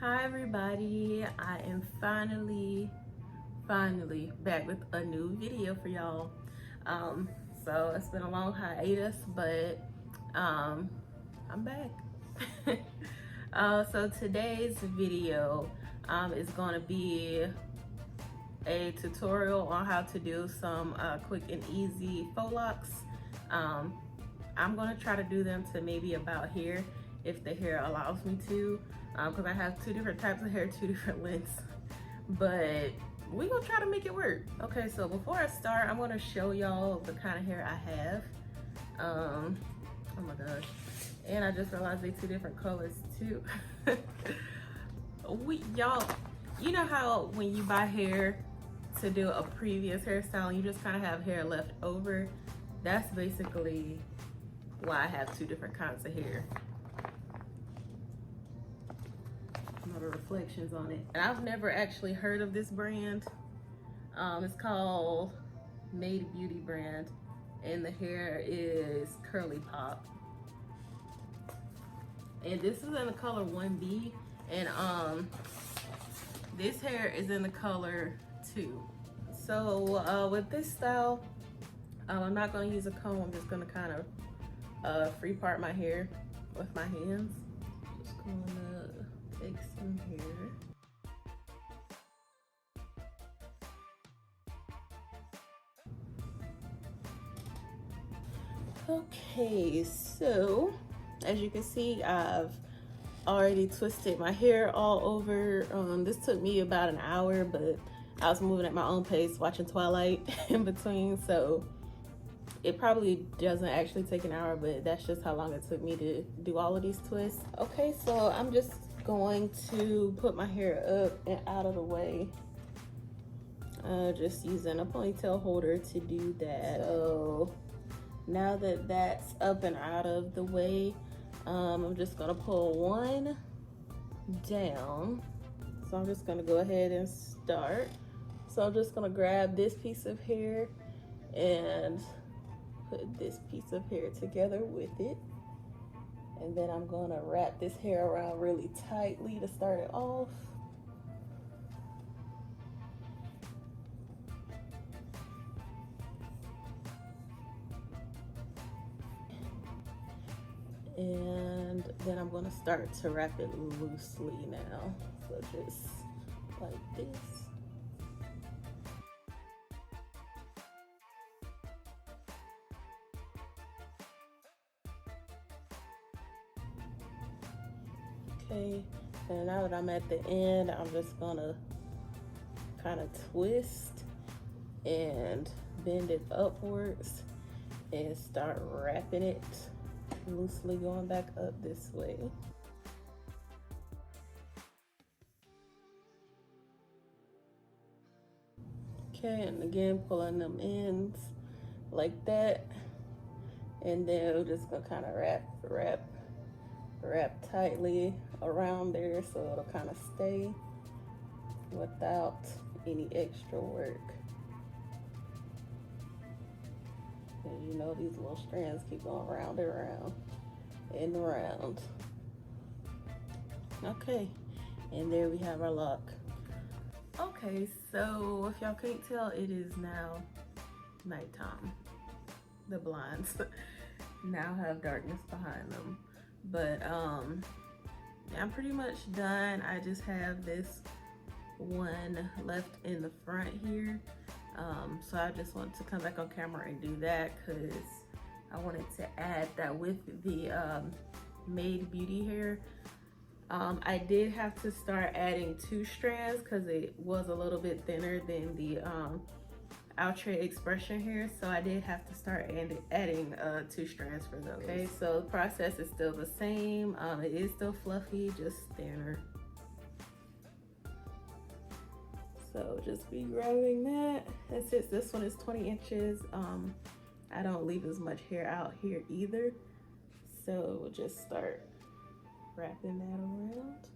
Hi everybody, I am finally back with a new video for y'all. So it's been a long hiatus, but I'm back. So today's video is going to be a tutorial on how to do some quick and easy faux locks. I'm going to try to do them to maybe about here if the hair allows me to, because I have two different types of hair, two different lengths, but we're gonna try to make it work. Okay, so before I start, I'm gonna show y'all the kind of hair I have. Oh my gosh, and I just realized they're two different colors too. Y'all, you know how when you buy hair to do a previous hairstyle and you just kind of have hair left over? That's basically why I have two different kinds of hair. The reflections on it, and I've never actually heard of this brand. It's called Mayde Beauty brand, and the hair is CurlyPop, and this is in the color 1B, and this hair is in the color 2. So with this style, I'm not going to use a comb. I'm just going to kind of free part my hair with my hands. Just going to take some here. Okay, so as you can see, I've already twisted my hair all over. This took me about an hour, but I was moving at my own pace, watching Twilight in between, so it probably doesn't actually take an hour, but that's just how long it took me to do all of these twists. Okay, so I'm just going to put my hair up and out of the way, just using a ponytail holder to do that. So now that that's up and out of the way, I'm just gonna pull one down. So I'm just gonna go ahead and start. So I'm just gonna grab this piece of hair and put this piece of hair together with it. And then I'm gonna wrap this hair around really tightly to start it off. And then I'm gonna start to wrap it loosely now. So just like this. Okay, and now that I'm at the end, I'm just gonna kind of twist and bend it upwards and start wrapping it loosely, going back up this way. Okay, and again, pulling them ends like that, and then we're just gonna kind of wrap tightly around there so it'll kind of stay without any extra work. And you know, these little strands keep going round and round and around. Okay, and there we have our lock. Okay, so if y'all can't tell, it is now nighttime. The blinds now have darkness behind them, but I'm pretty much done. I just have this one left in the front here, so I just wanted to come back on camera and do that because I wanted to add that with the Mayde Beauty hair. I did have to start adding 2 strands because it was a little bit thinner than the Outre Expression hair, so I did have to start adding 2 strands for those. Okay, so the process is still the same. It is still fluffy, just thinner. So just be grabbing that. And since this one is 20 inches, I don't leave as much hair out here either. So we'll just start wrapping that around.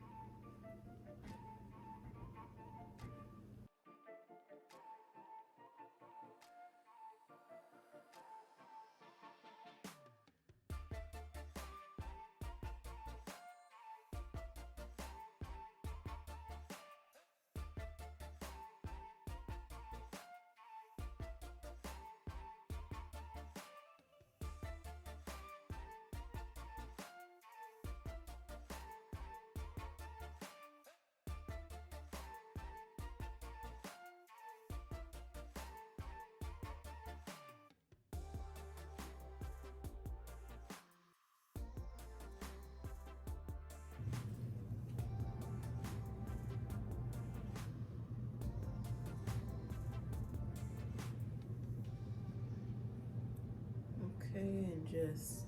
just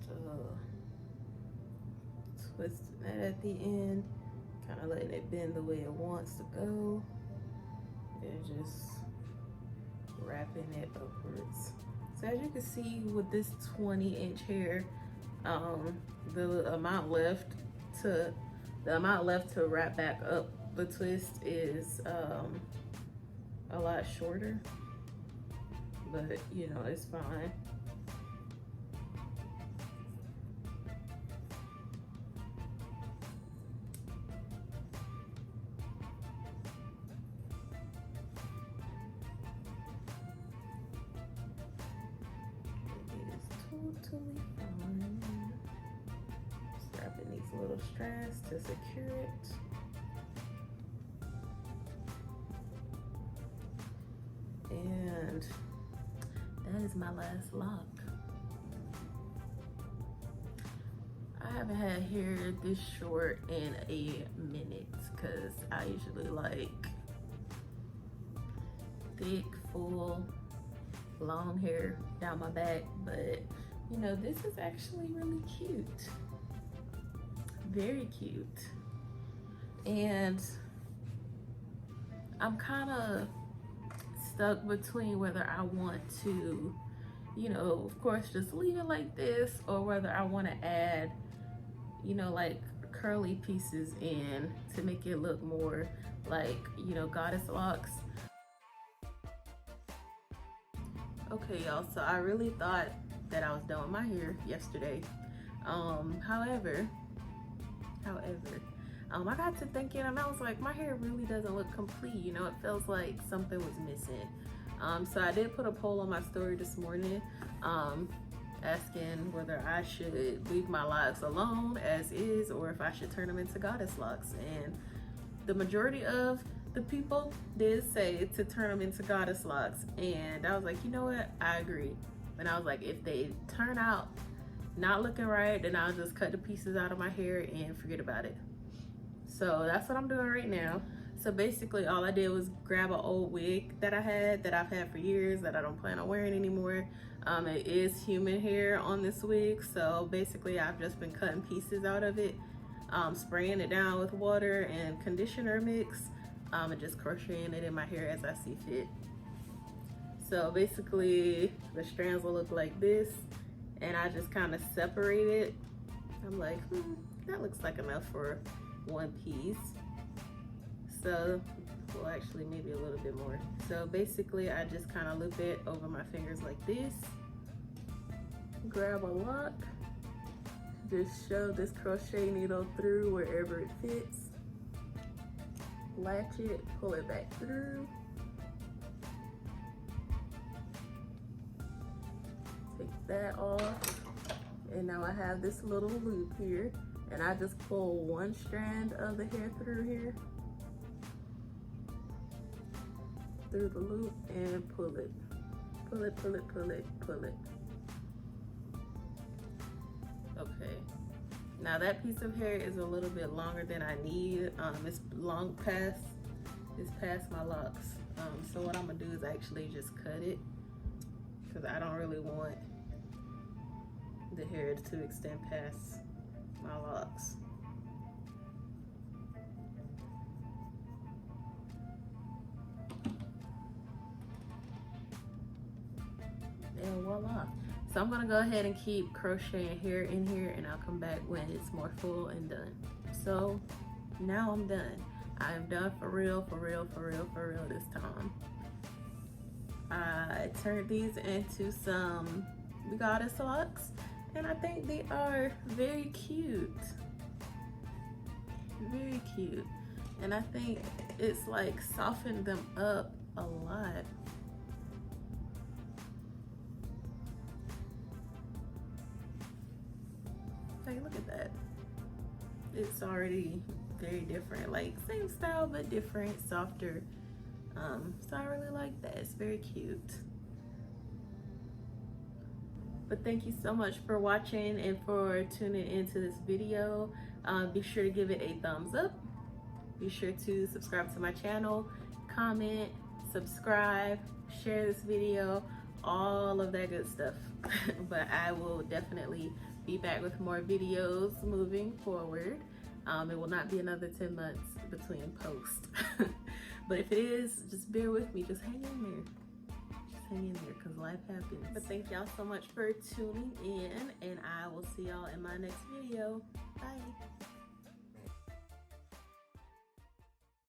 twisting that at the end, kind of letting it bend the way it wants to go, and just wrapping it upwards. So as you can see with this 20-inch hair, the amount left to wrap back up the twist is a lot shorter, but you know, it's fine. Totally fine. Just wrapping these little strands to secure it. And that is my last lock. I haven't had hair this short in a minute because I usually like thick, full, long hair down my back, but you know, this is actually really cute. Very cute. And I'm kind of stuck between whether I want to, you know, of course, just leave it like this, or whether I want to add, you know, like curly pieces in to make it look more like, you know, goddess locks. Okay, y'all, so I really thought that I was done with my hair yesterday. However, I got to thinking, and I was like, my hair really doesn't look complete. You know, it feels like something was missing. So I did put a poll on my story this morning, asking whether I should leave my locks alone as is, or if I should turn them into goddess locks. And the majority of the people did say to turn them into goddess locks, and I was like, you know what, I agree. And I was like, if they turn out not looking right, then I'll just cut the pieces out of my hair and forget about it. So that's what I'm doing right now. So basically all I did was grab an old wig that I've had for years that I don't plan on wearing anymore. It is human hair on this wig, so basically I've just been cutting pieces out of it, spraying it down with water and conditioner mix, and just crocheting it in my hair as I see fit. So basically the strands will look like this, and I just kind of separate it. I'm like, that looks like enough for one piece. So, well, actually maybe a little bit more. So basically I just kind of loop it over my fingers like this, grab a lock, just shove this crochet needle through wherever it fits, latch it, pull it back through, take that off, and now I have this little loop here, and I just pull one strand of the hair through here, through the loop, and pull it, pull it, pull it, pull it, pull it. Okay, now that piece of hair is a little bit longer than I need. It's past my locks. So what I'm gonna do is actually just cut it, because I don't really want the hair to extend past my locks. And voila. So I'm gonna go ahead and keep crocheting hair in here, and I'll come back when it's more full and done. So now I'm done. I'm done for real, for real, for real, for real this time. I turned these into some goddess locks, and I think they are very cute. Very cute. And I think it's like softened them up a lot. Like, look at that. It's already very different, like same style but different, softer. So I really like that. It's very cute. But thank you so much for watching and for tuning into this video. Be sure to give it a thumbs up. Be sure to subscribe to my channel, comment, subscribe, share this video, all of that good stuff. But I will definitely be back with more videos moving forward. It will not be another 10 months between posts. But if it is, just bear with me, just hang in there. Just hang in there, because life happens. But thank y'all so much for tuning in, and I will see y'all in my next video. Bye.